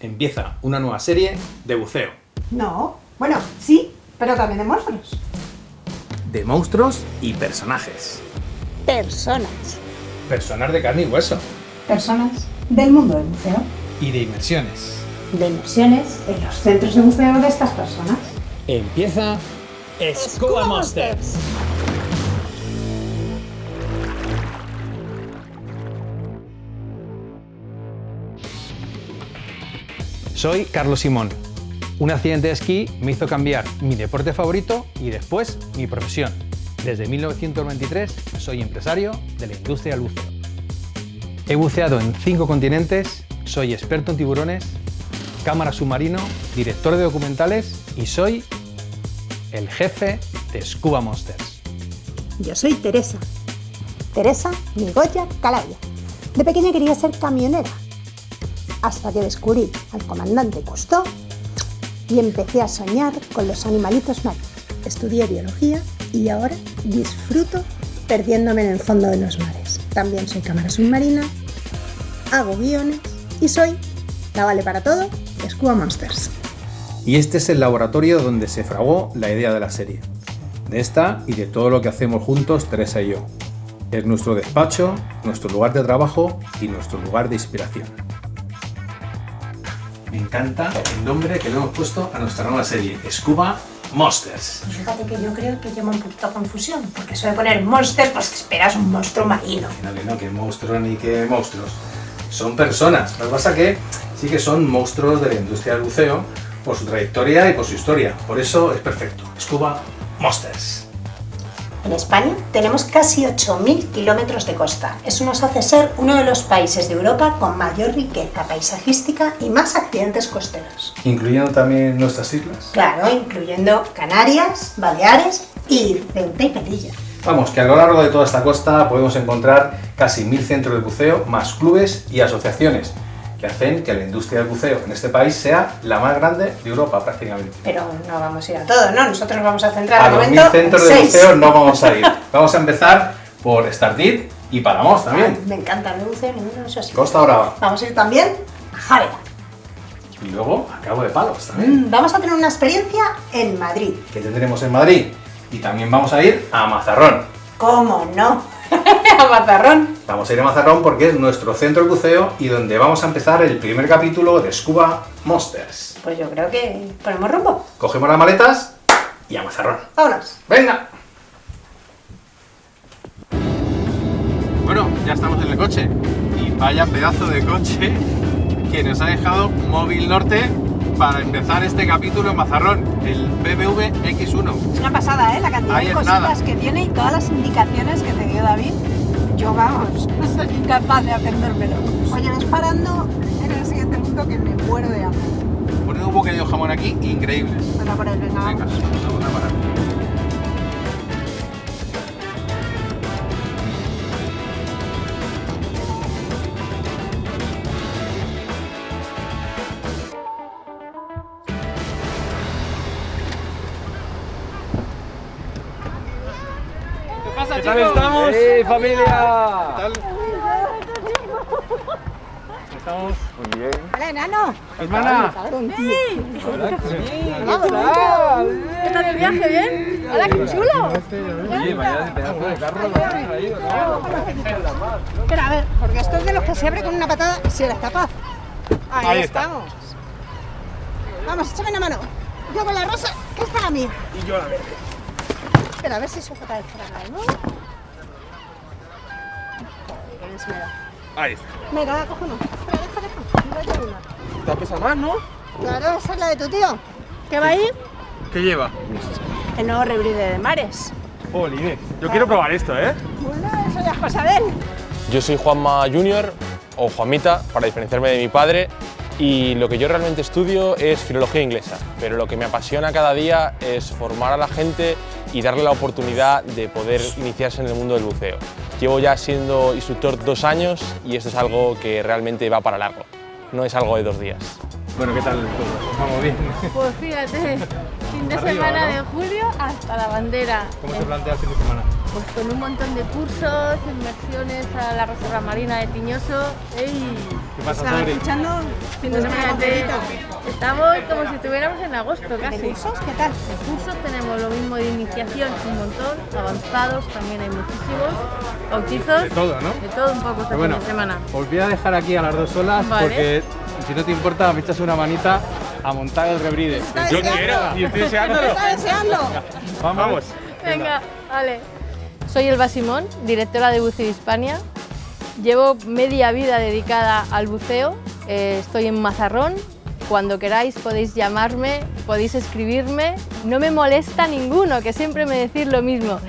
Empieza una nueva serie de buceo. No, bueno, sí, pero también de monstruos. De monstruos y personajes. Personas. Personas de carne y hueso. Personas del mundo del buceo. Y de inmersiones. De inmersiones en los centros de buceo de estas personas. Empieza Scuba Monsters. Soy Carlos Simón. Un accidente de esquí me hizo cambiar mi deporte favorito y después mi profesión. Desde 1993 soy empresario de la industria del buceo. He buceado en 5 continentes, soy experto en tiburones, cámara submarino, director de documentales y soy el jefe de Scuba Monsters. Yo soy Teresa. Teresa Migoya Calabria. De pequeña quería ser camionera. Hasta que descubrí al comandante Cousteau y empecé a soñar con los animalitos marinos. Estudié biología y ahora disfruto perdiéndome en el fondo de los mares. También soy cámara submarina, hago guiones y soy la vale para todo Scuba Monsters. Y este es el laboratorio donde se fraguó la idea de la serie. De esta y de todo lo que hacemos juntos Teresa y yo. Es nuestro despacho, nuestro lugar de trabajo y nuestro lugar de inspiración. Me encanta el nombre que le hemos puesto a nuestra nueva serie, Scuba Monsters. Pues fíjate que yo creo que lleva un poquito de confusión, porque eso de poner monsters, pues te esperas un monstruo marino. Que no, que monstruos ni que monstruos. Son personas. Lo que pasa que sí que son monstruos de la industria del buceo por su trayectoria y por su historia. Por eso es perfecto. Scuba Monsters. En España tenemos casi 8.000 kilómetros de costa. Eso nos hace ser uno de los países de Europa con mayor riqueza paisajística y más accidentes costeros. ¿Incluyendo también nuestras islas? Claro, incluyendo Canarias, Baleares y Ceuta y Melilla. Vamos, que a lo largo de toda esta costa podemos encontrar casi 1.000 centros de buceo, más clubes y asociaciones, que hacen que la industria del buceo en este país sea la más grande de Europa prácticamente. Pero no vamos a ir a todo, ¿no? Nosotros vamos a centrar A al los momento 1.000 centros de 6. buceo no vamos a ir. Vamos a empezar por Estartit y Palamós también. Me encanta el buceo, ninguno de esos sitios. Costa Brava. Vamos a ir también a Játiva. Y luego a Cabo de Palos también. Vamos a tener una experiencia en Madrid. Que tendremos en Madrid. Y también vamos a ir a Mazarrón. ¿Cómo no? A Mazarrón. Vamos a ir a Mazarrón porque es nuestro centro de buceo y donde vamos a empezar el primer capítulo de Scuba Monsters. Pues yo creo que ponemos rumbo. Cogemos las maletas y a Mazarrón. Vámonos. ¡Venga! Bueno, ya estamos en el coche. Y vaya pedazo de coche que nos ha dejado Móvil Norte para empezar este capítulo en Mazarrón, el BMW X1. Es una pasada, ¿eh? La cantidad Ahí de es cositas nada. que tiene y todas las indicaciones que te dio David. Yo, vamos, no soy incapaz de aprendérmelo. Oye, ves parando en el siguiente punto que me muero de hambre. Ponen un bocadillo de jamón aquí, increíble. Venga, por él, venga, Venga, vamos. vamos a parar. ¿Qué tal estamos? ¡Hey, familia! ¿Qué tal? Estamos muy bien. Hola, enano. Hermana, Hola, ¿Qué tal el viaje? ¿Bien? Hola, qué chulo. Oye, vaya de pedazo de carro que has traído, ¿no? Espera, a ver, porque esto es de los que se abre con una patada si eres capaz. Ahí, Ahí está. estamos. Vamos, échame una mano. Yo con la rosa, que es para mí. y yo la veo. Espera, a ver si sujeta el freno, ¿no? Joder, qué bien se me da. Ahí está. Venga, coge uno. Espera, deja. Yo una. ¿Te pesa más, no? Claro, esa es la de tu tío. ¿Qué va ahí? ¿Qué lleva? El nuevo rebride de mares. Jolines. Yo quiero probar esto, ¿eh? Bueno, eso ya es cosa de él. Yo soy Juanma Junior, o Juanmita, para diferenciarme de mi padre, y lo que yo realmente estudio es filología inglesa, pero lo que me apasiona cada día es formar a la gente y darle la oportunidad de poder iniciarse en el mundo del buceo. Llevo ya siendo instructor 2 años y esto es algo que realmente va para largo, no es algo de 2 días. Bueno, ¿qué tal todo? Vamos bien. Pues fíjate, fin de Arriba, semana ¿no? de julio hasta la bandera. ¿Cómo se plantea el fin de semana? Pues con un montón de cursos, inmersiones a la Reserva Marina de Tiñoso. ¡Ey! ¿Qué pasa, Estaba Sori? escuchando fin de Pues semana fíjate, completito. estamos como si estuviéramos en agosto ¿De casi. cursos? ¿Qué tal? De cursos tenemos lo mismo de iniciación, un montón, avanzados también hay muchísimos, bautizos, De todo, ¿no? de todo un poco este Pero bueno, fin de semana. os voy a dejar aquí a las dos solas Vale. porque si no te importa me echas una manita a montar el rebride. Está Yo deseando. quiero y estoy deseándolo. ¡Está deseando! Vamos. Venga, vale. Soy Elba Simón, directora de Buceo Hispania. Llevo media vida dedicada al buceo. Estoy en Mazarrón. Cuando queráis podéis llamarme, podéis escribirme. No me molesta ninguno, que siempre me decís lo mismo.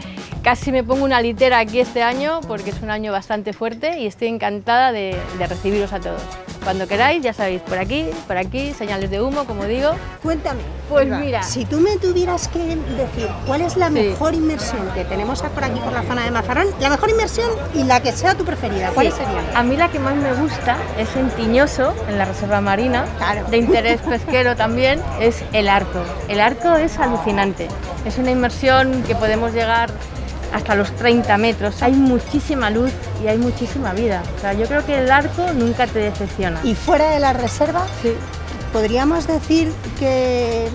Casi me pongo una litera aquí este año porque es un año bastante fuerte y estoy encantada de recibiros a todos. Cuando queráis, ya sabéis, por aquí, señales de humo, como digo. Cuéntame. Pues Elba, mira. si tú me tuvieras que decir cuál es la mejor inmersión que tenemos por aquí, por la zona de Mazarrón, la mejor inmersión y la que sea tu preferida, ¿cuáles Sí, serían? a mí la que más me gusta es en Tiñoso, en la Reserva Marina, Claro. de interés pesquero también, es el arco. El arco es alucinante. Es una inmersión que podemos llegar hasta los 30 metros. Hay muchísima luz y hay muchísima vida. O sea, yo creo que el arco nunca te decepciona. Y fuera de la reserva, Sí. podríamos decir que,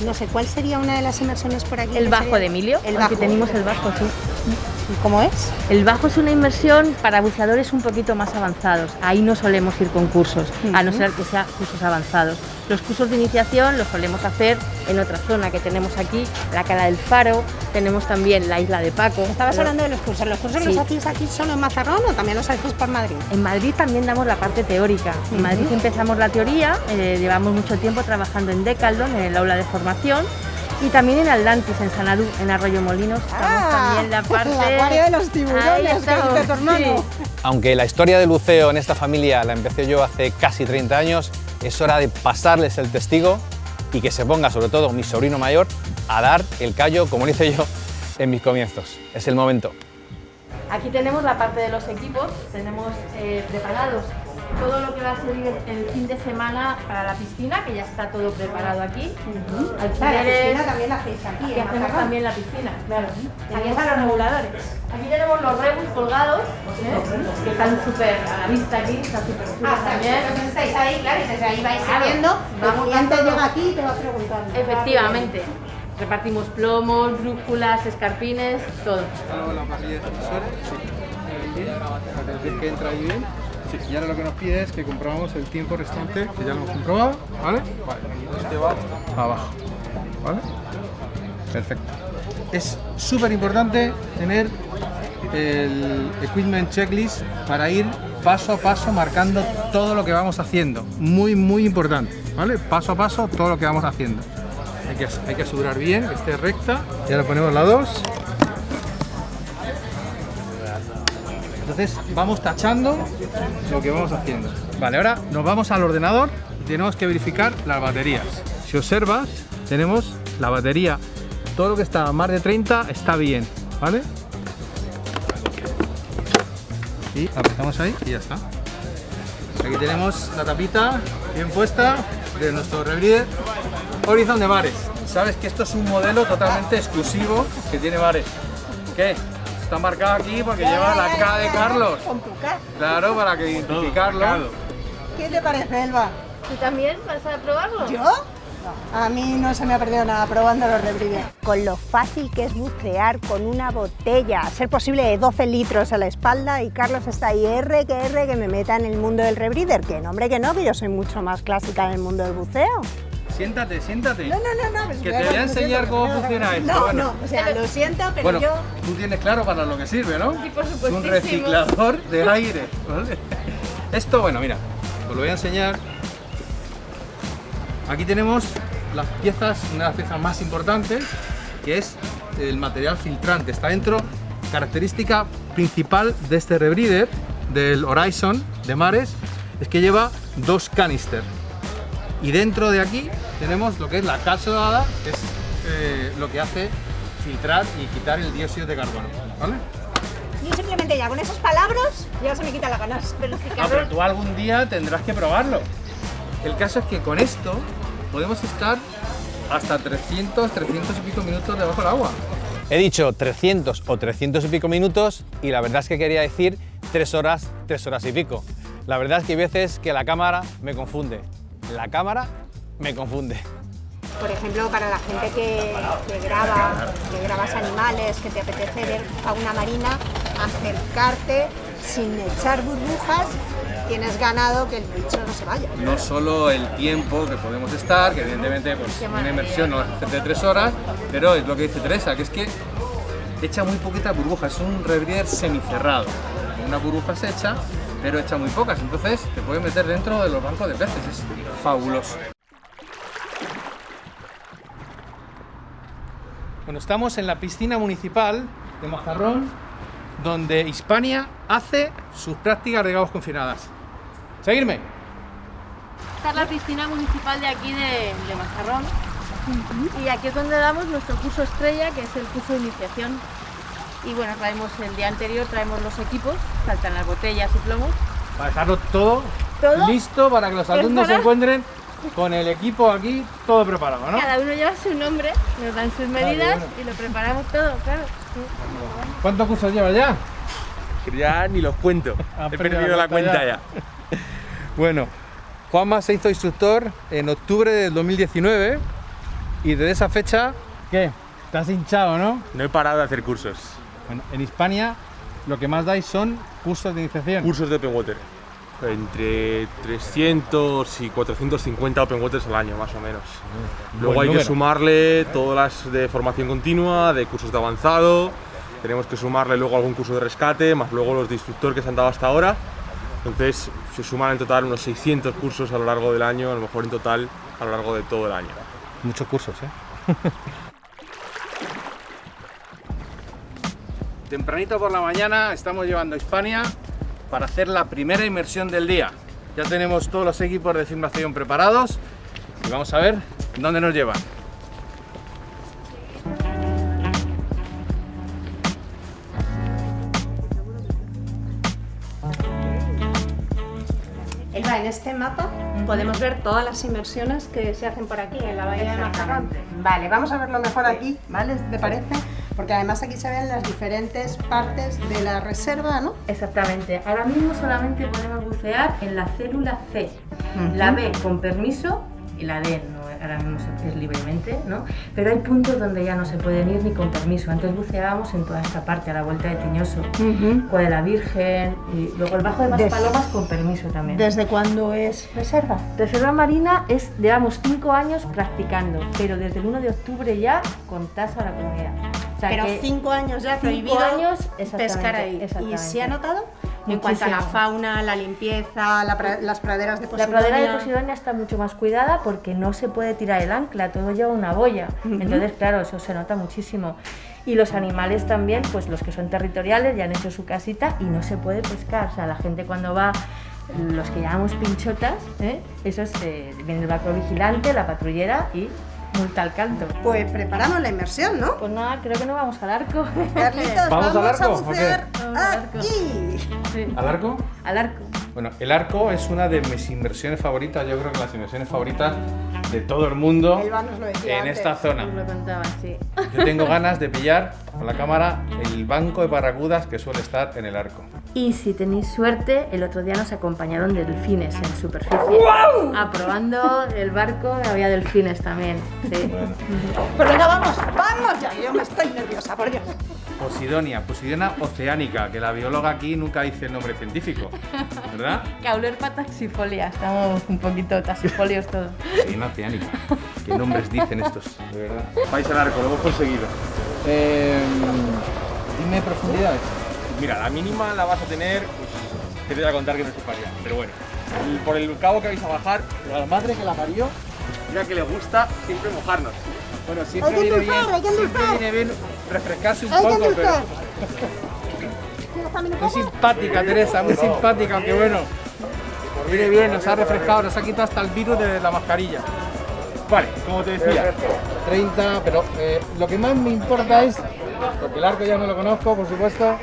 no sé, ¿cuál sería una de las inmersiones por aquí? El que Bajo sería? de Emilio, El aquí Bajo. tenemos el Bajo, sí. ¿Y cómo es? El Bajo es una inmersión para buceadores un poquito más avanzados. Ahí no solemos ir con cursos, a no ser que sean cursos avanzados. Los cursos de iniciación los solemos hacer en otra zona que tenemos aquí, la Cala del Faro, tenemos también la Isla de Paco. Estabas Pero hablando de los cursos. ¿Los cursos Sí. los hacéis aquí solo en Mazarrón o también los hacéis por Madrid? En Madrid también damos la parte teórica. En Madrid empezamos la teoría, llevamos mucho tiempo trabajando en Decaldon, en el aula de formación, y también en Atlantis, en Sanadú, en Arroyo Molinos. Estamos también la parte... el acuario de los Ahí tiburones que estamos, dice tu hermano. sí. Aunque la historia del buceo en esta familia la empecé yo hace casi 30 años, es hora de pasarles el testigo y que se ponga, sobre todo mi sobrino mayor, a dar el callo como lo hice yo en mis comienzos. Es el momento. Aquí tenemos la parte de los equipos, tenemos preparados todo lo que va a ser el fin de semana para la piscina, que ya está todo preparado aquí. La Alquileres, piscina también la hacéis aquí, aquí en hacemos Mazarrón. también la piscina, claro. Aquí están los reguladores. Aquí tenemos los rebus colgados, que están súper a la vista aquí, están súper chulos también. Entonces estáis ahí, claro, y desde ahí vais Claro, siguiendo. El vamos cliente dando- llega aquí y te va preguntando. Efectivamente. Repartimos plomos, brújulas, escarpines, todo. La parrilla de sensores, sí. Para decir que entra ahí bien. Sí. Y ahora lo que nos pide es que comprobamos el tiempo restante, que ya lo hemos comprobado, ¿vale? Vale. Este va abajo, ¿vale? Perfecto. Es súper importante tener el equipment checklist para ir paso a paso marcando todo lo que vamos haciendo. Muy, muy importante, ¿vale? Paso a paso todo lo que vamos haciendo. Hay que asegurar bien que esté recta. Y ahora ponemos la 2. Entonces vamos tachando lo que vamos haciendo. Vale, ahora nos vamos al ordenador y tenemos que verificar las baterías. Si observas, tenemos la batería. Todo lo que está a más de 30 está bien, ¿vale? Y apretamos ahí y ya está. Aquí tenemos la tapita bien puesta de nuestro rebreather Horizon de Mares. Sabes que esto es un modelo totalmente exclusivo que tiene Mares. ¿Qué? Está marcado aquí porque lleva la K de Carlos. Con tu K. Claro, para que identificarlo. ¿Qué te parece, Elba? ¿Tú también vas a probarlo? ¿Yo? A mí no se me ha perdido nada probando los rebreather. Con lo fácil que es bucear con una botella, a ser posible de 12 litros a la espalda, y Carlos está ahí, que me meta en el mundo del rebreather. Que no, hombre, que no, que yo soy mucho más clásica en el mundo del buceo. Siéntate, siéntate. No, pues Que te voy a enseñar cómo funciona esto. No, Bueno. no, o sea, lo siento, pero Bueno, yo... tú tienes claro para lo que sirve, ¿no? Sí, por Es supuestísimo. un reciclador de aire, ¿vale? Esto, bueno, mira, os lo voy a enseñar. Aquí tenemos las piezas, una de las piezas más importantes, que es el material filtrante. Está dentro, característica principal de este rebreather, del Horizon de Mares, es que lleva 2 canister. Y dentro de aquí tenemos lo que es la cápsula, que es lo que hace filtrar y quitar el dióxido de carbono, ¿vale? Yo simplemente ya con esas palabras ya se me quita la ganas. Pero es que Ah, pero tú algún día tendrás que probarlo. El caso es que con esto podemos estar hasta 300 y pico minutos debajo del agua. He dicho 300 o 300 y pico minutos y la verdad es que quería decir 3 horas y pico. La verdad es que hay veces que la cámara me confunde. La cámara me confunde. Por ejemplo, para la gente que grabas animales, que te apetece ver fauna marina, acercarte sin echar burbujas, tienes ganado que el bicho no se vaya. No solo el tiempo que podemos estar, que evidentemente pues, una inmersión no va a hacer de 3 horas, pero es lo que dice Teresa, que es que echa muy poquitas burbujas, es un rebreather semicerrado. Una burbuja se echa, pero echa muy pocas, entonces te puedes meter dentro de los bancos de peces, es fabuloso. Bueno, estamos en la piscina municipal de Mazarrón, donde Hispania hace sus prácticas de gavos confinadas. ¿Seguirme? Esta es la piscina municipal de aquí de Mazarrón. Y aquí es donde damos nuestro curso estrella, que es el curso de iniciación. Y bueno, traemos el día anterior, traemos los equipos, faltan las botellas y plomos. Para dejarlo todo listo para que los alumnos se encuentren con el equipo aquí todo preparado, ¿no? Cada uno lleva su nombre, nos dan sus medidas y lo preparamos todo, claro. ¿Cuántos cursos llevas ya? Ya ni los cuento, he perdido la cuenta ya. Bueno, Juanma se hizo instructor en octubre del 2019 y desde esa fecha, ¿qué? Estás hinchado, ¿no? No he parado de hacer cursos. Bueno, en Hispania lo que más dais son cursos de iniciación. Cursos de Open Water. Entre 300 y 450 Open Waters al año, más o menos. Luego hay que sumarle todas las de formación continua, de cursos de avanzado, tenemos que sumarle luego algún curso de rescate, más luego los de instructor que se han dado hasta ahora. Entonces se suman en total unos 600 cursos a lo largo del año, a lo mejor en total a lo largo de todo el año. Muchos cursos, ¿eh? Tempranito por la mañana estamos llevando a Hispania para hacer la primera inmersión del día. Ya tenemos todos los equipos de filmación preparados y vamos a ver dónde nos llevan. Elba, en este mapa podemos ver todas las inmersiones que se hacen por aquí, en la bahía de Mazarrón. Vale, vamos a verlo mejor aquí, ¿vale? ¿Te parece? Porque además aquí se ven las diferentes partes de la reserva, ¿no? Exactamente. Ahora mismo solamente podemos bucear en la célula C. La B con permiso y la D no, ahora mismo es libremente, ¿no? Pero hay puntos donde ya no se pueden ir ni con permiso. Antes buceábamos en toda esta parte, a la vuelta de Tiñoso, Cueva de la Virgen y luego el Bajo de Maspalomas con permiso también. ¿Desde cuándo es reserva? Reserva marina llevamos 5 años practicando, pero desde el 1 de octubre ya con tasa a la comunidad. O sea, pero 5 años ya prohibido pescar ahí. ¿Y se ha notado? En cuanto a la fauna, la limpieza, las praderas de Posidonia. La pradera de Posidonia está mucho más cuidada porque no se puede tirar el ancla, todo lleva una boya. Entonces, claro, eso se nota muchísimo. Y los animales también, pues los que son territoriales ya han hecho su casita y no se puede pescar. O sea, la gente cuando va, los que llamamos pinchotas, esos viene el barco vigilante, la patrullera y multa al canto. Pues preparamos la inmersión, ¿no? Pues nada, creo que no vamos al arco. Carlitos, ¿Vamos al arco, a bucear o qué? aquí. Sí. ¿Al arco? Al arco. Bueno, el arco es una de mis inversiones favoritas, yo creo que las inversiones favoritas de todo el mundo Elba nos lo decía en antes. esta zona. Lo contaba, sí. Yo tengo ganas de pillar con la cámara el banco de barracudas que suele estar en el arco. Y si tenéis suerte, el otro día nos acompañaron delfines en superficie. Aprobando el barco, había delfines también. Sí. Bueno. Pues venga, vamos ya, yo me estoy nerviosa, por Dios. Posidonia oceánica, que la bióloga aquí nunca dice el nombre científico, ¿verdad? Caulerpa taxifolia, estamos un poquito taxifolios todos. Posidonia oceánica. ¿Qué nombres dicen estos, de verdad? Vais al arco, lo hemos conseguido. Dime profundidades. Mira, la mínima la vas a tener, pues, que te voy a contar que no se paría, pero bueno. Por el cabo que vais a bajar, la madre que la parió, mira que le gusta siempre mojarnos. Bueno, siempre viene bien refrescarse un poco, pero... Muy simpática, Teresa, muy simpática, aunque bueno, viene bien, nos ha refrescado, nos ha quitado hasta el virus de la mascarilla. Vale, como te decía, 30, pero lo que más me importa es, porque el arco ya me lo conozco, por supuesto,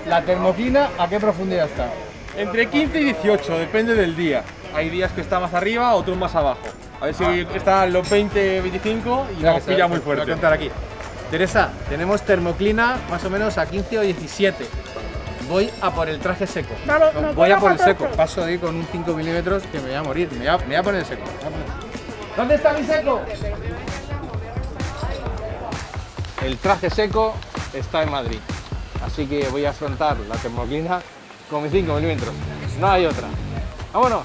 la termoclina, ¿a qué profundidad está? Entre 15 y 18, depende del día. Hay días que está más arriba, otros más abajo. A ver si están los 20, 25 y nos pilla muy fuerte. Voy a contar aquí. Teresa, tenemos termoclina más o menos a 15 o 17. Voy a por el traje seco. Vale, voy a por el seco. Paso ahí con un 5 milímetros que me voy a morir. Me voy a poner el seco. ¿Dónde está mi seco? El traje seco está en Madrid, así que voy a afrontar la termoclina con mis 5 milímetros. No hay otra. ¡Vámonos!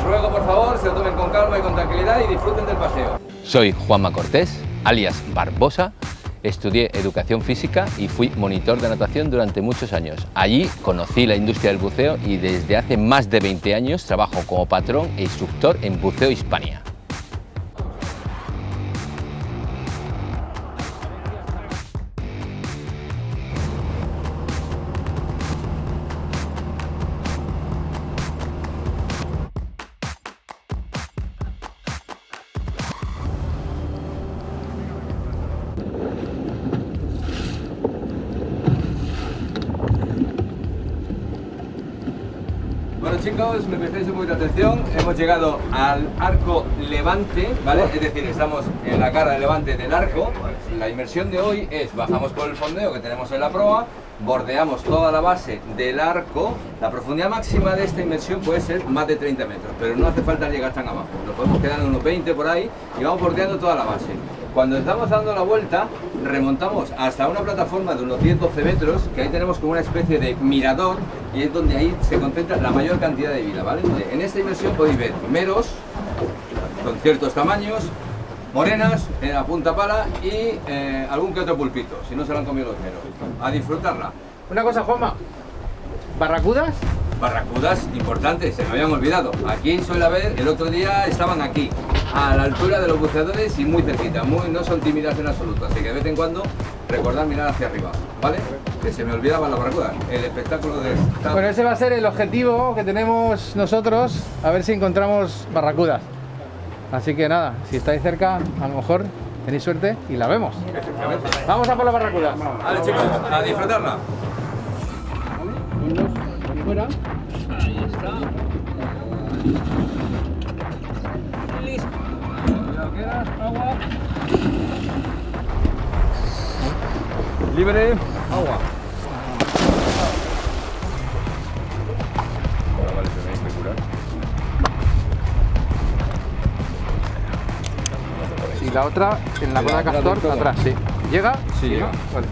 Ruego, por favor, se lo tomen con calma y con tranquilidad y disfruten del paseo. Soy Juanma Cortés, alias Barbosa. Estudié educación física y fui monitor de natación durante muchos años. Allí conocí la industria del buceo y desde hace más de 20 años trabajo como patrón e instructor en Buceo Hispania. Bueno chicos, me prestáis un poquito de atención, hemos llegado al arco levante, ¿vale? Es decir, estamos en la cara de levante del arco. La inmersión de hoy es, bajamos por el fondeo que tenemos en la proa, bordeamos toda la base del arco. La profundidad máxima de esta inmersión puede ser más de 30 metros, pero no hace falta llegar tan abajo. Nos podemos quedar en unos 20 por ahí y vamos bordeando toda la base. Cuando estamos dando la vuelta, remontamos hasta una plataforma de unos 10-12 metros, que ahí tenemos como una especie de mirador, y es donde ahí se concentra la mayor cantidad de vida, ¿vale? En esta inmersión podéis ver meros, con ciertos tamaños, morenas, a punta pala y algún que otro pulpito, si no se lo han comido los meros. A disfrutarla. Una cosa, Juanma. ¿Barracudas? Barracudas importantes, se me habían olvidado. Aquí suele haber, el otro día estaban aquí, a la altura de los buceadores y muy cerquita, no son tímidas en absoluto, así que de vez en cuando recordad mirar hacia arriba, ¿vale? Que se me olvidaban las barracudas, el espectáculo de esta... Bueno, ese va a ser el objetivo que tenemos nosotros, a ver si encontramos barracudas. Así que nada, si estáis cerca, a lo mejor tenéis suerte y la vemos. Vamos a por la barracuda. Vale chicos, a disfrutarla. Fuera. Ahí está. Listo. Agua. Libre. Agua. Vale, tenéis que curar. Y la otra en la cola de castor, atrás, sí. ¿Llega? Sí, llega. Vale.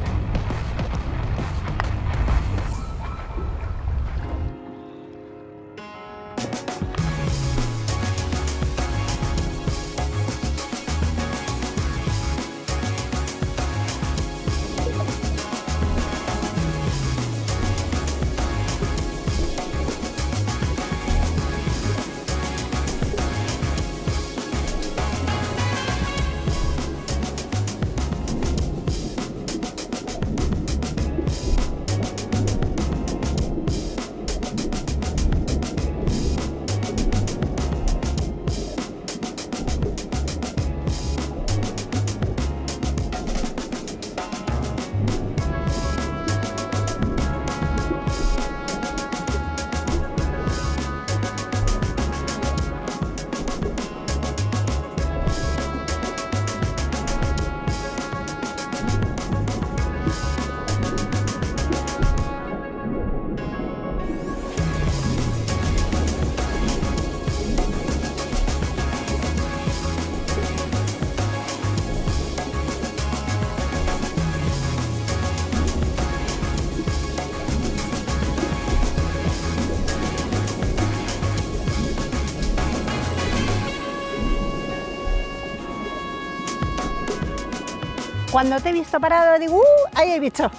Cuando te he visto parado, digo, ahí hay bicho.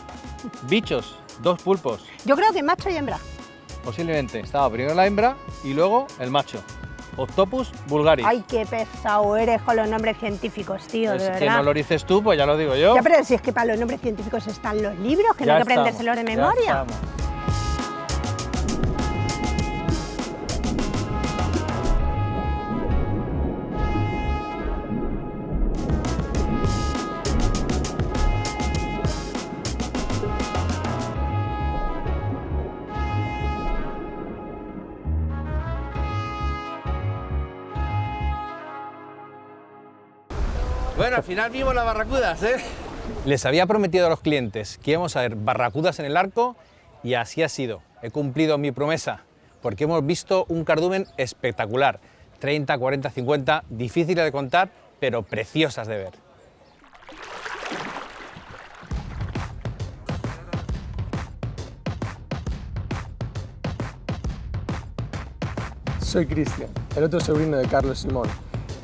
Bichos, 2 pulpos. Yo creo que macho y hembra. Posiblemente estaba primero la hembra y luego el macho. Octopus vulgaris. Ay, qué pesado eres con los nombres científicos, tío, Es de que verdad. no lo dices tú, pues ya lo digo yo. Ya, pero si es que para los nombres científicos están los libros, que no hay que aprendérselos de memoria. Ya estamos. Bueno, al final vimos las barracudas, ¿eh? Les había prometido a los clientes que íbamos a ver barracudas en el arco y así ha sido. He cumplido mi promesa porque hemos visto un cardumen espectacular. 30, 40, 50, difíciles de contar, pero preciosas de ver. Soy Cristian, el otro sobrino de Carlos Simón,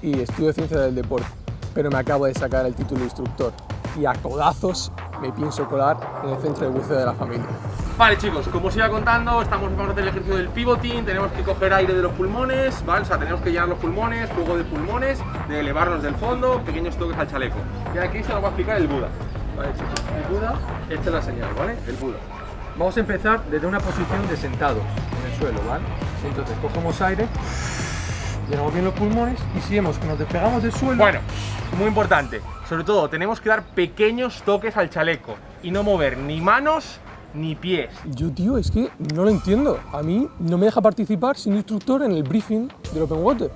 y estudio Ciencia del Deporte, pero me acabo de sacar el título de instructor y a codazos me pienso colar en el centro de buceo de la familia. Vale chicos, como os iba contando, vamos a hacer el ejercicio del pivoting, tenemos que coger aire de los pulmones, ¿vale? O sea, tenemos que llenar los pulmones, juego de pulmones, de elevarnos del fondo, pequeños toques al chaleco. Y aquí se nos va a explicar el Buda. Vale chicos, el Buda, esta es la señal, ¿vale? El Buda. Vamos a empezar desde una posición de sentados en el suelo, ¿vale? Entonces cogemos aire, llenamos bien los pulmones y si vemos que nos despegamos del suelo... Bueno, muy importante, sobre todo tenemos que dar pequeños toques al chaleco y no mover ni manos ni pies. Yo, tío, es que no lo entiendo. A mí no me deja participar sin instructor en el briefing del Open Water.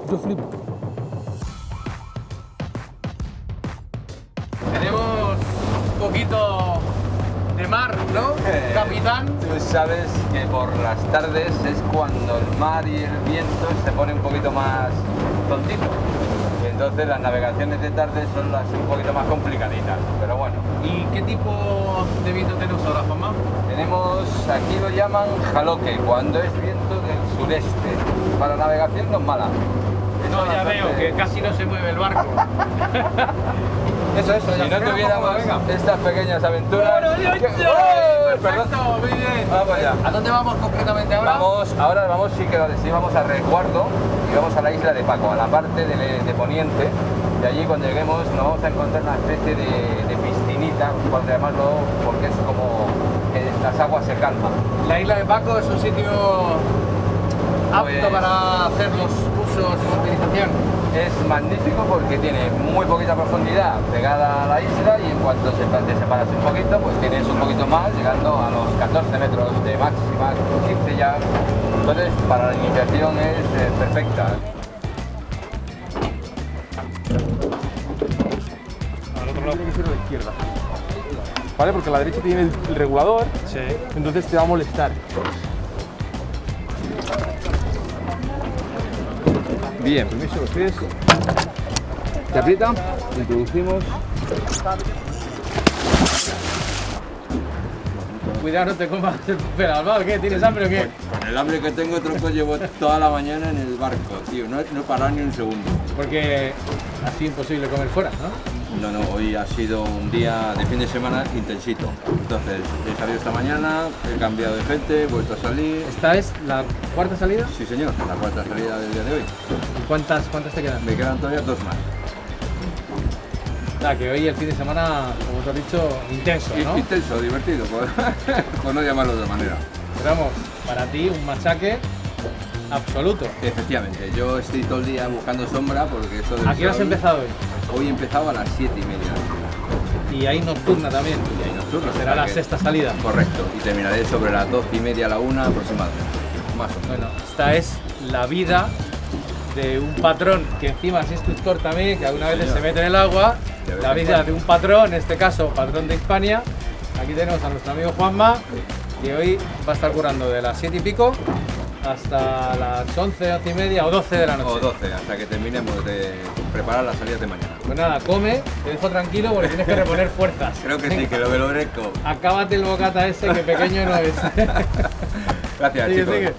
Yo flipo. Tenemos un poquito de mar, ¿no, capitán? Tú sabes que por las tardes es cuando el mar y el viento se pone un poquito más tontito. Y entonces las navegaciones de tarde son las un poquito más complicaditas, pero bueno. ¿Y qué tipo de viento tenemos ahora, Juanma? Tenemos, aquí lo llaman jaloque, cuando es viento del sureste. Para navegación no es mala. No, ya veo que casi no se mueve el barco. Eso, si no tuviéramos estas pequeñas aventuras... Perfecto, muy bien. Vamos allá. ¿A dónde vamos concretamente ahora? Ahora vamos, sí vamos a Resguardo y vamos a la isla de Paco, a la parte de Poniente. Y allí cuando lleguemos nos vamos a encontrar una especie de piscinita, por llamarlo, porque es como que las aguas se calman. La isla de Paco es un sitio apto para hacer los usos de utilización. Es magnífico porque tiene muy poquita profundidad pegada a la isla y en cuanto se separas un poquito, pues tienes un poquito más, llegando a los 14 metros de máxima, 15 ya. Entonces, para la iniciación es perfecta. Al otro lado tiene que ser a la izquierda. ¿Vale? Porque a la derecha tiene el regulador, sí. Entonces te va a molestar. Bien, permiso, los pies. Se aprieta, introducimos. Cuidado, no te comas el pedal, ¿qué? ¿Tienes hambre o qué? Con el hambre que tengo, tronco, llevo toda la mañana en el barco, tío. No he parado ni un segundo. Porque ha sido imposible comer fuera, ¿no? No, hoy ha sido un día de fin de semana intensito. Entonces, he salido esta mañana, he cambiado de gente, he vuelto a salir. ¿Esta es la cuarta salida? Sí, señor, la cuarta salida del día de hoy. ¿Y cuántas te quedan? Me quedan todavía 2 más. Que hoy el fin de semana, como te has dicho, intenso, ¿no? Intenso, divertido, por no llamarlo de otra manera. Pero vamos, para ti un machaque absoluto. Efectivamente, yo estoy todo el día buscando sombra porque esto del ¿A qué hora has empezado hoy? Hoy he empezado a las 7:30. Y hay nocturna también. Y hay nocturna. Será la sexta salida. Correcto, y terminaré sobre las 12:30 a la 1 aproximadamente. Más o menos. Bueno, esta es la vida de un patrón que encima es instructor también, que alguna vez se mete en el agua. La vida de un patrón, en este caso patrón de Hispania. Aquí tenemos a nuestro amigo Juanma, que hoy va a estar currando de las 7 y pico hasta las 11, 11 y media o 12 de la noche. O 12, hasta que terminemos de preparar las salidas de mañana. Pues nada, come, te dejo tranquilo porque tienes que reponer fuerzas. Creo que sí, que lo merezco. Acábate el bocata ese, que pequeño no es. Gracias, chicos. Sigue.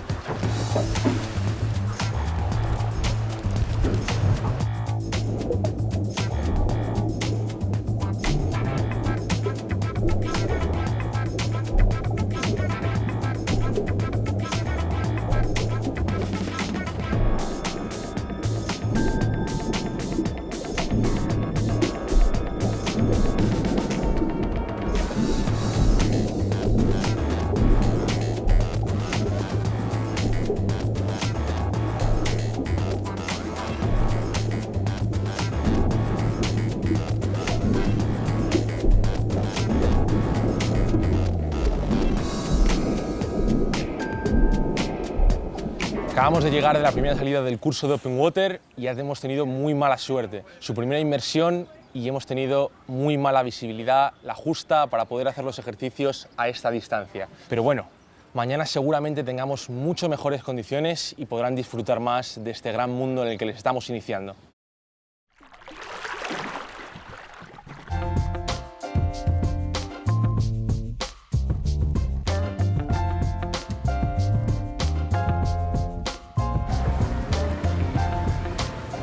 Acabamos de llegar de la primera salida del curso de Open Water y ya hemos tenido muy mala suerte. Su primera inmersión y hemos tenido muy mala visibilidad, la justa para poder hacer los ejercicios a esta distancia. Pero bueno, mañana seguramente tengamos mucho mejores condiciones y podrán disfrutar más de este gran mundo en el que les estamos iniciando.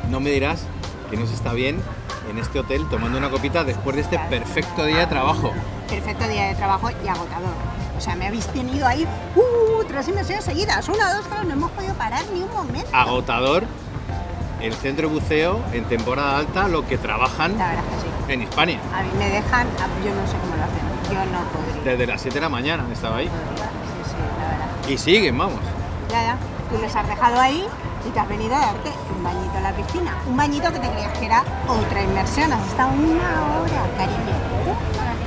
No me dirás que no se está bien en este hotel tomando una copita después de este perfecto día de trabajo. Perfecto día de trabajo y agotador. O sea, me habéis tenido ahí 3 inmersiones seguidas, 1, 2, 3, no hemos podido parar ni un momento. Agotador, el centro de buceo en temporada alta, lo que trabajan La verdad es que sí. en Hispania. A mí me dejan, yo no sé cómo lo hacen, yo no podría. Desde las 7 de la mañana han estado ahí. Sí, la verdad. Y siguen, vamos. Ya, tú les has dejado ahí y te has venido a darte un bañito en la piscina. Un bañito que te creías que era otra inmersión. Has estado 1 hora, cariño.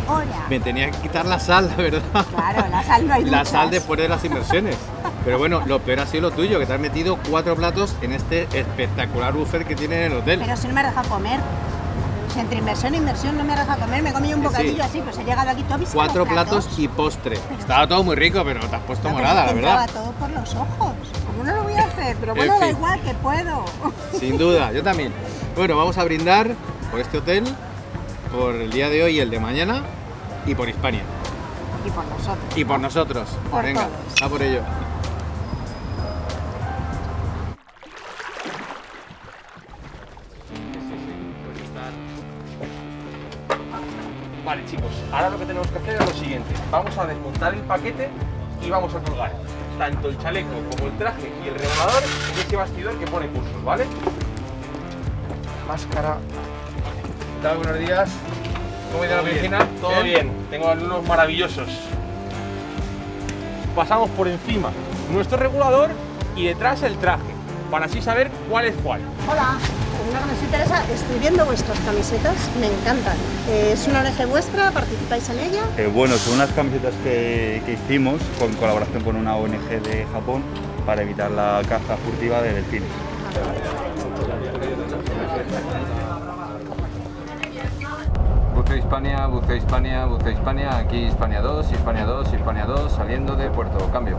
1 hora. Me tenía que quitar la sal, la verdad. Claro, la sal no hay La muchas. sal después de las inmersiones. Pero bueno, lo peor ha sido lo tuyo, que te has metido 4 platos en este espectacular buffet que tiene en el hotel. Pero si no me has dejado comer. O sea, entre inmersión e inmersión no me has dejado comer. Me he comido un bocadillo así, pues he llegado aquí todo visco. 4 platos y postre. Estaba todo muy rico, pero te has puesto morada, la verdad. Entraba todo por los ojos. ¿Cómo no lo voy a hacer? Pero En bueno, da fin. igual, que puedo. Sin duda, yo también. Bueno, vamos a brindar por este hotel, por el día de hoy y el de mañana, y por Hispania. Y por nosotros. Y por nosotros. Por Venga, todos. a por ello. Vale, chicos, ahora lo que tenemos que hacer es lo siguiente. Vamos a desmontar el paquete y vamos a colgar tanto el chaleco como el traje y el regulador en ese bastidor que pone cursos, ¿vale? Máscara. ¿Qué tal? Buenos días. ¿Cómo ha ido la piscina? Todo bien, tengo alumnos maravillosos. Pasamos por encima nuestro regulador y detrás el traje, para así saber cuál es cuál. Hola, mi nombre es Teresa, estoy viendo vuestras camisetas, me encantan. ¿Es una ONG vuestra? ¿Participáis en ella? Bueno, son unas camisetas que hicimos con colaboración con una ONG de Japón para evitar la caza furtiva de delfines. Buceo Hispania, buceo Hispania, buceo Hispania, aquí Hispania 2, Hispania 2, Hispania 2, saliendo de puerto, cambio.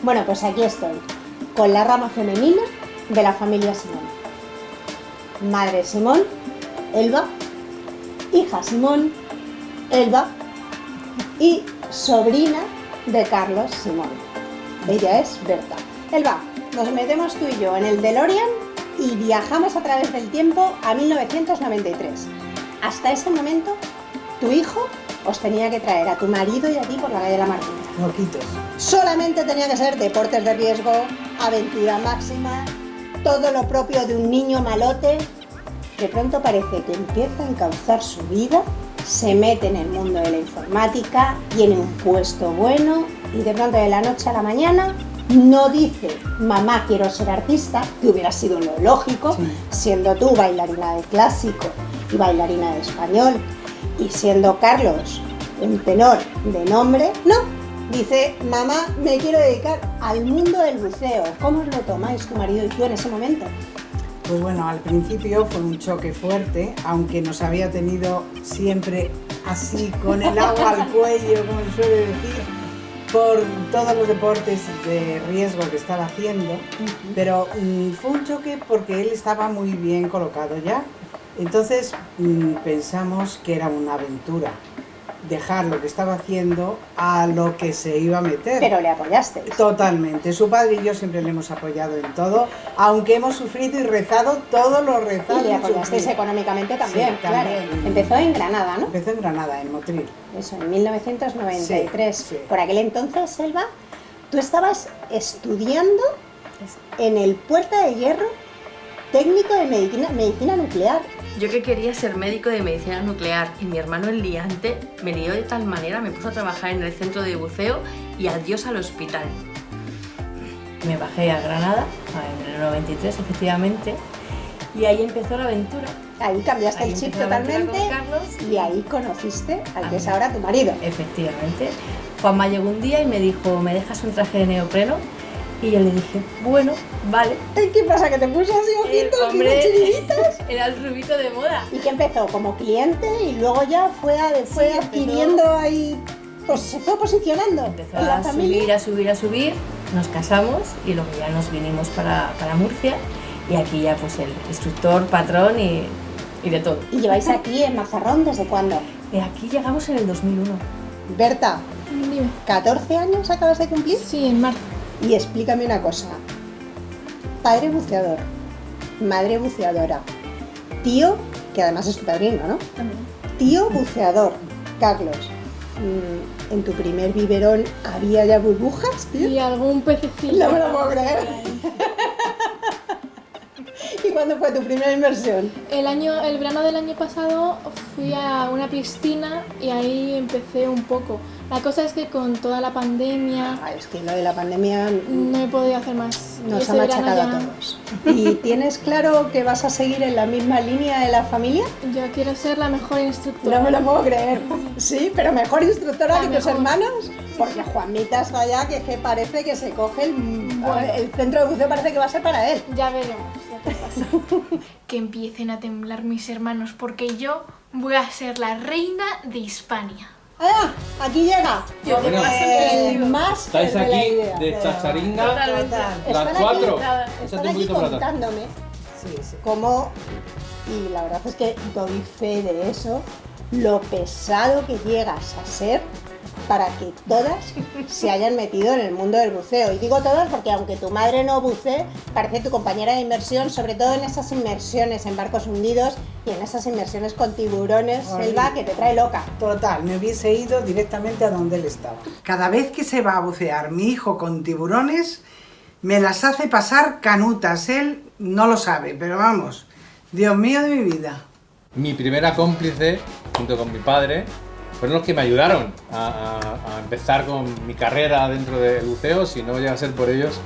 Bueno, pues aquí estoy, con la rama femenina de la familia Simón. Madre Simón, Elba, hija Simón Elba, y sobrina de Carlos Simón. Ella es Berta. Elba, nos metemos tú y yo en el DeLorean y viajamos a través del tiempo a 1993. Hasta ese momento, tu hijo os tenía que traer a tu marido y a ti por la calle de la Martina. Loquitos. Solamente tenía que ser deportes de riesgo, aventura máxima, todo lo propio de un niño malote. De pronto parece que empieza a encauzar su vida, se mete en el mundo de la informática, tiene un puesto bueno y de pronto de la noche a la mañana no dice mamá quiero ser artista, que hubiera sido lo lógico, siendo tú bailarina de clásico y bailarina de español y siendo Carlos un tenor de nombre, no, dice mamá me quiero dedicar al mundo del buceo. ¿Cómo os lo tomáis tu marido y tú en ese momento? Pues bueno, al principio fue un choque fuerte, aunque nos había tenido siempre así, con el agua al cuello, como se suele decir, por todos los deportes de riesgo que estaba haciendo, pero fue un choque porque él estaba muy bien colocado ya. Entonces pensamos que era una aventura, dejar lo que estaba haciendo a lo que se iba a meter. Pero le apoyaste. Totalmente. Su padre y yo siempre le hemos apoyado en todo, aunque hemos sufrido y rezado todos los rezados. Y le apoyasteis económicamente también, sí, claro. también. Empezó en Granada, ¿no? Empezó en Granada, en Motril. Eso, en 1993. Sí, sí. Por aquel entonces, Selva, tú estabas estudiando en el Puerta de Hierro técnico de medicina nuclear. Yo que quería ser médico de medicina nuclear y mi hermano el liante me lió de tal manera, me puso a trabajar en el centro de buceo y adiós al hospital. Me bajé a Granada en el 93 efectivamente y ahí empezó la aventura. Ahí cambiaste el chip totalmente y ahí conociste al que es ahora tu marido. Efectivamente. Juanma llegó un día y me dijo, ¿me dejas un traje de neopreno? Y yo le dije, bueno, vale. ¿Qué pasa? ¿Que te puso así ojitos y hombre, chiribitas? Era el rubito de moda. ¿Y que empezó? ¿Como cliente y luego ya fue adquiriendo ahí, pues se fue posicionando? Empezó en la a familia. subir, nos casamos y luego ya nos vinimos para Murcia y aquí ya pues el instructor, patrón y de todo. ¿Y lleváis aquí en Mazarrón desde cuándo? Aquí llegamos en el 2001. Berta, Dime. ¿14 años acabas de cumplir? Sí, en marzo. Y explícame una cosa. Padre buceador, madre buceadora, tío, que además es tu padrino, ¿no? También. Tío buceador, Carlos. ¿En tu primer biberón había ya burbujas, tío? Y algún pececillo. No me lo puedo creer. ¿Y cuándo fue tu primera inmersión? El verano del año pasado fui a una piscina y ahí empecé un poco. La cosa es que con toda la pandemia... Es que lo de la pandemia... No he podido hacer más. Nos ha machacado a todos. ¿Y tienes claro que vas a seguir en la misma línea de la familia? Yo quiero ser la mejor instructora. No me lo puedo creer. Sí, pero mejor instructora que tus mejor. hermanos. Porque Juanmita está allá que parece que se coge el centro de buceo, parece que va a ser para él. Ya veremos qué pasa. Que empiecen a temblar mis hermanos porque yo voy a ser la reina de Hispania. ¡Ah! Aquí llega. Bueno, El más estáis de la aquí idea. de chacharinga Están las aquí- 4. Están aquí contándome cómo, y la verdad es que doy fe de eso, lo pesado que llegas a ser para que todas se hayan metido en el mundo del buceo. Y digo todas porque aunque tu madre no bucee, parece tu compañera de inmersión, sobre todo en esas inmersiones en barcos hundidos y en esas inmersiones con tiburones, Selva, que te trae loca. Total, me hubiese ido directamente a donde él estaba. Cada vez que se va a bucear mi hijo con tiburones, me las hace pasar canutas. Él no lo sabe, pero vamos, Dios mío de mi vida. Mi primera cómplice, junto con mi padre, fueron los que me ayudaron a empezar con mi carrera dentro del buceo. Si no llega a ser por ellos,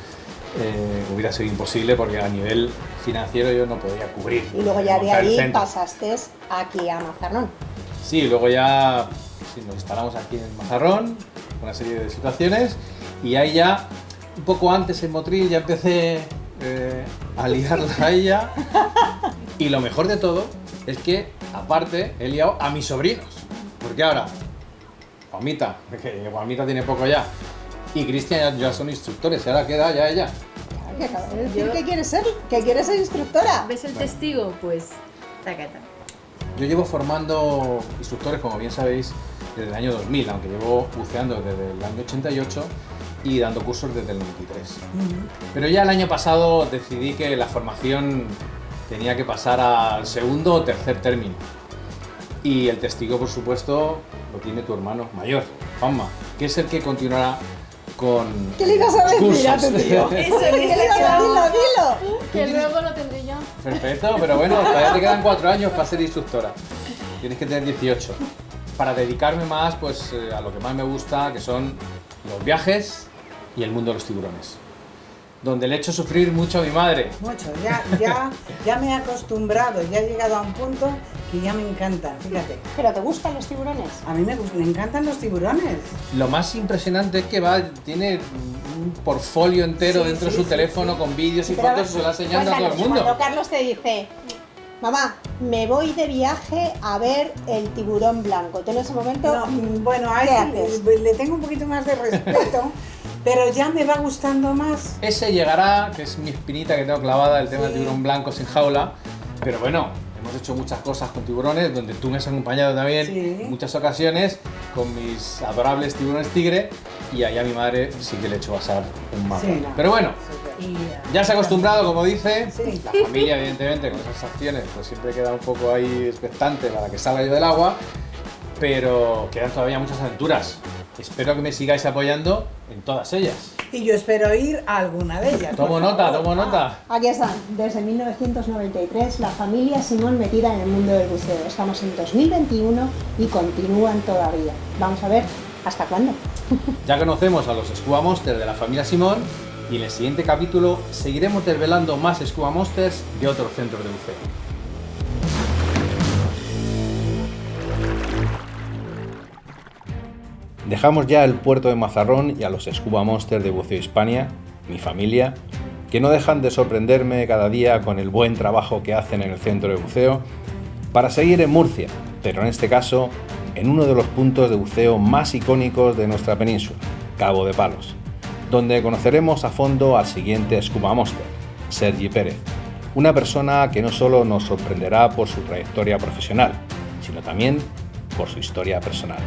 hubiera sido imposible porque a nivel financiero yo no podía cubrir. Y luego ya de montar el ahí centro. pasaste aquí a Mazarrón. Sí, luego ya nos instalamos aquí en Mazarrón, una serie de situaciones, y ahí ya, un poco antes en Motril, ya empecé a liarla a ella. Y lo mejor de todo es que, aparte, he liado a mis sobrinos. Porque ahora, Juanmita, que Juanmita tiene poco ya, y Cristian ya son instructores, y ahora queda ya ella. ¿Qué acabas de decir? ¿Qué quieres ser? ¿Que quieres ser instructora? ¿Ves el testigo? Pues tacata. Yo llevo formando instructores, como bien sabéis, desde el año 2000, aunque llevo buceando desde el año 88 y dando cursos desde el 93. Pero ya el año pasado decidí que la formación tenía que pasar al segundo o tercer término. Y el testigo, por supuesto, lo tiene tu hermano mayor, Juanma, que es el que continuará con ¿Qué le ibas a decir cursos. a tu tío? ¿Qué le ibas a decir? Dilo. Que luego lo tendré yo. Perfecto, pero bueno, todavía te quedan 4 años para ser instructora. Tienes que tener 18. Para dedicarme más pues, a lo que más me gusta, que son los viajes y el mundo de los tiburones. Donde le he hecho sufrir mucho a mi madre. Mucho, ya me he acostumbrado, ya he llegado a un punto que ya me encantan, fíjate. ¿Pero te gustan los tiburones? A mí me encantan los tiburones. Lo más impresionante es que tiene un portfolio entero dentro de su teléfono con vídeos y fotos y se lo va enseñando a todo el mundo. Cuando Carlos te dice, mamá, me voy de viaje a ver el tiburón blanco, ¿tú en ese momento bueno, a qué ese haces? le tengo un poquito más de respeto, pero ya me va gustando más. Ese llegará, que es mi espinita que tengo clavada, el tema del tiburón blanco sin jaula, pero bueno, hemos hecho muchas cosas con tiburones, donde tú me has acompañado también en muchas ocasiones con mis adorables tiburones tigre, y ahí a mi madre sí que le he hecho pasar un mapa. Sí, no. Pero bueno, Y, ya se ha acostumbrado, como dice, la familia evidentemente con esas acciones pues siempre queda un poco ahí expectante para que salga yo del agua, pero quedan todavía muchas aventuras. Espero que me sigáis apoyando en todas ellas. y yo espero ir a alguna de ellas. Tomo nota, tomo nota. Aquí están, desde 1993, la familia Simón metida en el mundo del buceo. Estamos en 2021 y continúan todavía. Vamos a ver hasta cuándo. Ya conocemos a los Scuba Monsters de la familia Simón y en el siguiente capítulo seguiremos desvelando más Scuba Monsters de otros centros de buceo. Dejamos ya el puerto de Mazarrón y a los Scuba Monsters de Buceo Hispania, mi familia, que no dejan de sorprenderme cada día con el buen trabajo que hacen en el centro de buceo, para seguir en Murcia, pero en este caso en uno de los puntos de buceo más icónicos de nuestra península, Cabo de Palos, donde conoceremos a fondo al siguiente Scuba Monster, Sergi Pérez, una persona que no solo nos sorprenderá por su trayectoria profesional, sino también por su historia personal.